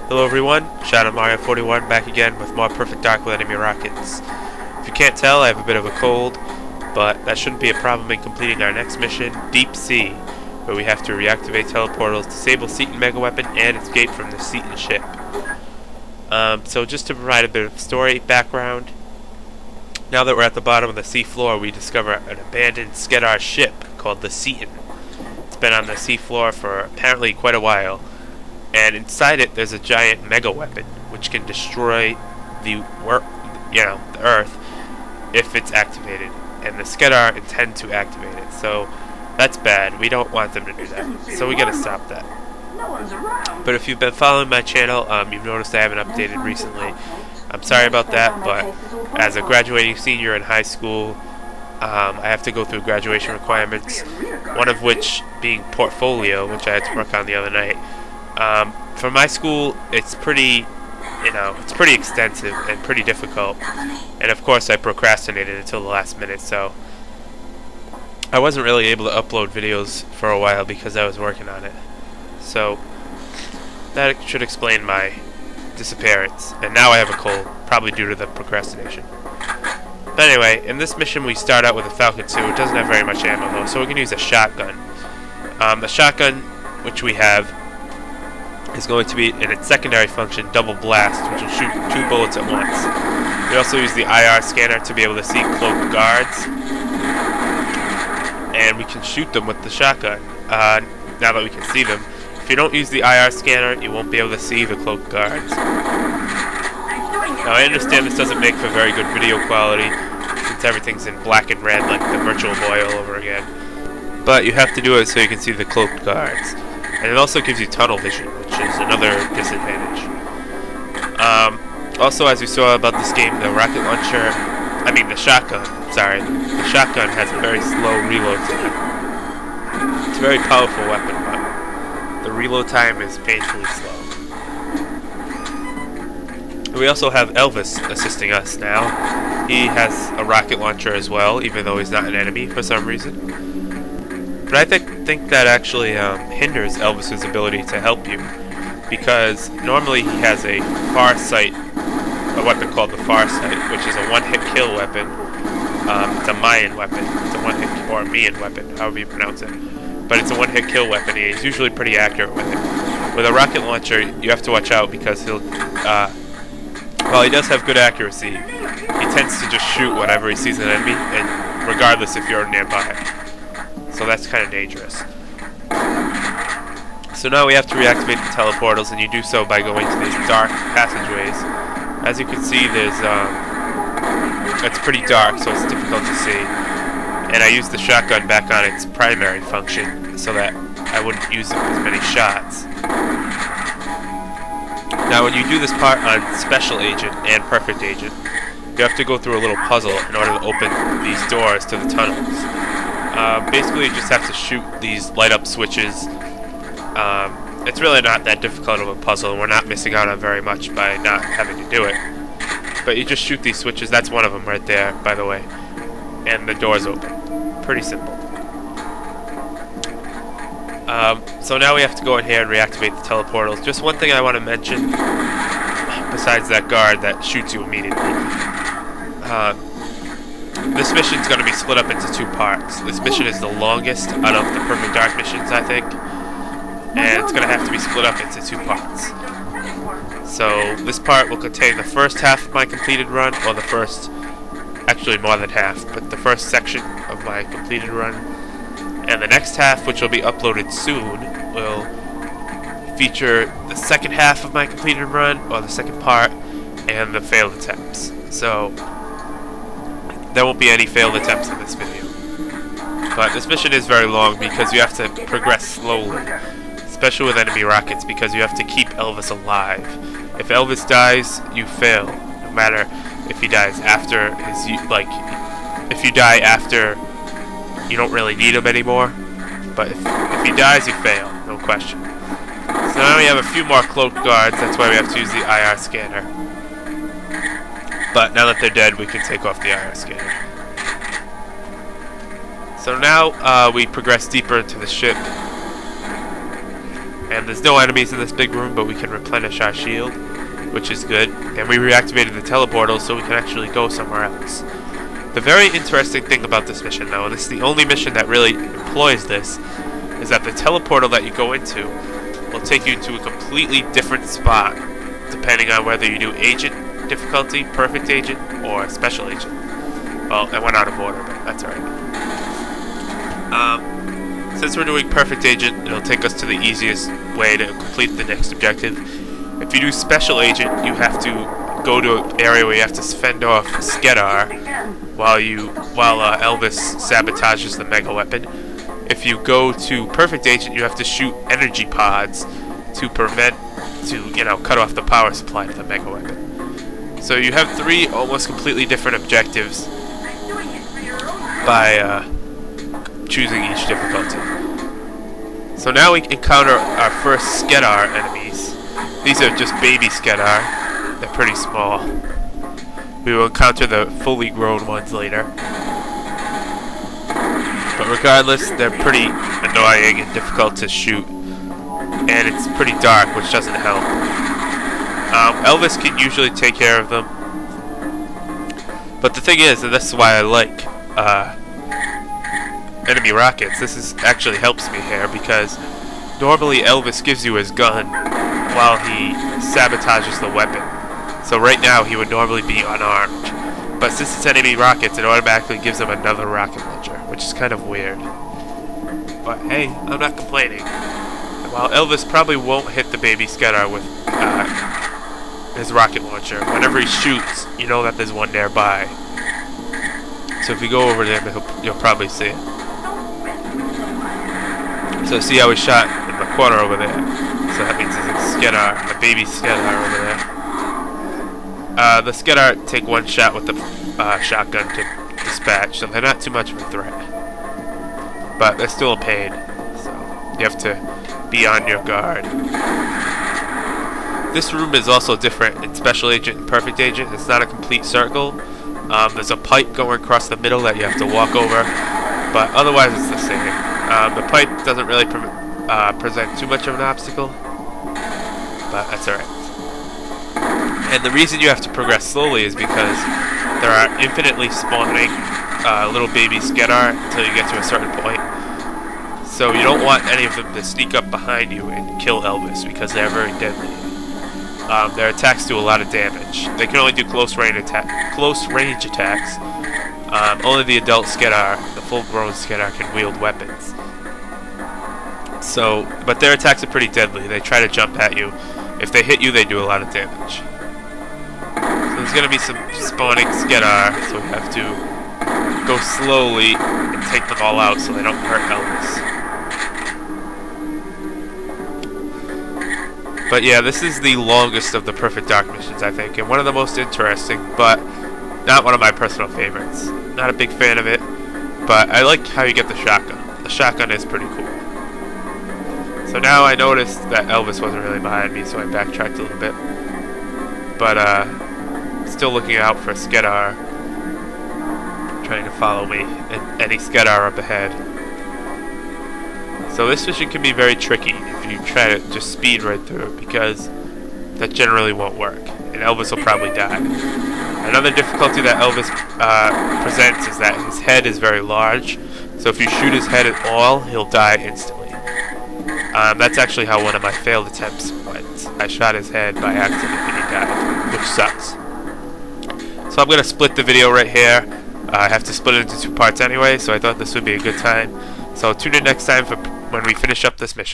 Hello everyone, ShadowMario41 back again with more Perfect Dark with enemy rockets. If you can't tell, I have a bit of a cold, but that shouldn't be a problem in completing our next mission, Deep Sea, where we have to reactivate teleportals, disable Cetan megaweapon, and escape from the Cetan ship. So just to provide a bit of story background, now that we're at the bottom of the seafloor, we discover an abandoned Skedar ship called the Cetan. It's been on the seafloor for apparently quite a while. And inside it, there's a giant megaweapon, which can destroy the Earth if it's activated. And the Skedar intend to activate it, so that's bad. We don't want them to do that, so we gotta stop that. But if you've been following my channel, you've noticed I haven't updated recently. I'm sorry about that, but as a graduating senior in high school, I have to go through graduation requirements. One of which being portfolio, which I had to work on the other night. For my school, it's pretty extensive and pretty difficult, and of course I procrastinated until the last minute, so I wasn't really able to upload videos for a while because I was working on it. So that should explain my disappearance, and now I have a cold, probably due to the procrastination. But anyway, in this mission we start out with a Falcon 2. It doesn't have very much ammo though, so we're going to use a shotgun. The shotgun, which we have, is going to be, in its secondary function, double blast, which will shoot 2 bullets at once. We also use the IR scanner to be able to see cloaked guards, and we can shoot them with the shotgun, now that we can see them. If you don't use the IR scanner, you won't be able to see the cloaked guards. Now I understand this doesn't make for very good video quality, since everything's in black and red like the Virtual Boy all over again, but you have to do it so you can see the cloaked guards. And it also gives you tunnel vision, which is another disadvantage. Also, as we saw about this game, the shotgun has a very slow reload time. It's a very powerful weapon, but the reload time is painfully slow. We also have Elvis assisting us now. He has a rocket launcher as well, even though he's not an enemy for some reason. But I think that actually hinders Elvis's ability to help you, because normally he has a weapon called the Farsight, which is a one-hit kill weapon. It's a Mayan weapon. It's a one-hit or Mayan weapon, however you pronounce it. But it's a one-hit kill weapon, and he's usually pretty accurate with it. With a rocket launcher, you have to watch out because he'll, while he does have good accuracy, he tends to just shoot whenever he sees an enemy, and regardless if you're nearby. So that's kind of dangerous. So now we have to reactivate the teleportals, and you do so by going to these dark passageways. As you can see, it's pretty dark, so it's difficult to see. And I used the shotgun back on its primary function so that I wouldn't use it with as many shots. Now when you do this part on Special Agent and Perfect Agent, you have to go through a little puzzle in order to open these doors to the tunnels. Basically, you just have to shoot these light-up switches. It's really not that difficult of a puzzle, and we're not missing out on very much by not having to do it. But you just shoot these switches. That's one of them right there, by the way. And the door's open. Pretty simple. So now we have to go in here and reactivate the teleportals. Just one thing I want to mention, besides that guard that shoots you immediately. This mission is going to be split up into 2 parts. This mission is the longest out of the Perfect Dark missions, I think. And it's going to have to be split up into 2 parts. So this part will contain the first half of my completed run, or the first, actually more than half, but the first section of my completed run. And the next half, which will be uploaded soon, will feature the second half of my completed run, or the second part, and the failed attempts. So there won't be any failed attempts in this video. But this mission is very long because you have to progress slowly, especially with enemy rockets, because you have to keep Elvis alive. If Elvis dies, you fail, no matter if he dies after if you die after you don't really need him anymore. But if he dies, you fail, no question. So now we have a few more cloaked guards, that's why we have to use the IR scanner. But now that they're dead, we can take off the IR scanner. So now we progress deeper into the ship. And there's no enemies in this big room, but we can replenish our shield, which is good. And we reactivated the teleportal so we can actually go somewhere else. The very interesting thing about this mission, though, and this is the only mission that really employs this, is that the teleportal that you go into will take you to a completely different spot, depending on whether you do agent difficulty, perfect agent, or special agent. Well, I went out of order, but that's alright. Since we're doing perfect agent, it'll take us to the easiest way to complete the next objective. If you do special agent, you have to go to an area where you have to fend off Skedar while Elvis sabotages the megaweapon. If you go to perfect agent, you have to shoot energy pods to cut off the power supply to the megaweapon. So you have 3 almost completely different objectives by choosing each difficulty. So now we encounter our first Skedar enemies. These are just baby Skedar. They're pretty small. We will encounter the fully grown ones later. But regardless, they're pretty annoying and difficult to shoot. And it's pretty dark, which doesn't help. Elvis can usually take care of them. But the thing is, and this is why I like enemy rockets, actually helps me here, because normally Elvis gives you his gun while he sabotages the weapon. So right now he would normally be unarmed. But since it's enemy rockets, it automatically gives him another rocket launcher, which is kind of weird. But hey, I'm not complaining. While Elvis probably won't hit the baby Skedar with his rocket launcher, whenever he shoots, you know that there's one nearby. So if you go over there, you'll probably see it. So see how he shot in the corner over there. So that means there's a Skedar, a baby Skedar over there. The Skedar take 1 shot with the shotgun to dispatch, so they're not too much of a threat. But they're still a pain, so you have to be on your guard. This room is also different in Special Agent and Perfect Agent. It's not a complete circle. There's a pipe going across the middle that you have to walk over, but otherwise it's the same. The pipe doesn't really present too much of an obstacle, but that's alright. And the reason you have to progress slowly is because there are infinitely spawning little baby Skedar until you get to a certain point. So you don't want any of them to sneak up behind you and kill Elvis, because they're very deadly. Their attacks do a lot of damage. They can only do close range attacks. Only the adult Skedar, the full-grown Skedar, can wield weapons. So, but their attacks are pretty deadly. They try to jump at you. If they hit you, they do a lot of damage. So there's going to be some spawning Skedar, so we have to go slowly and take them all out so they don't hurt Elvis. But yeah, this is the longest of the Perfect Dark missions, I think, and one of the most interesting, but not one of my personal favorites. Not a big fan of it, but I like how you get the shotgun. The shotgun is pretty cool. So now I noticed that Elvis wasn't really behind me, so I backtracked a little bit. But still looking out for Skedar, trying to follow me, and any Skedar up ahead. So this mission can be very tricky if you try to just speed right through it, because that generally won't work, and Elvis will probably die. Another difficulty that Elvis presents is that his head is very large, so if you shoot his head at all, he'll die instantly. That's actually how one of my failed attempts went. I shot his head by accident and he died, which sucks. So I'm going to split the video right here. I have to split it into 2 parts anyway, so I thought this would be a good time. So tune in next time for when we finish up this mission.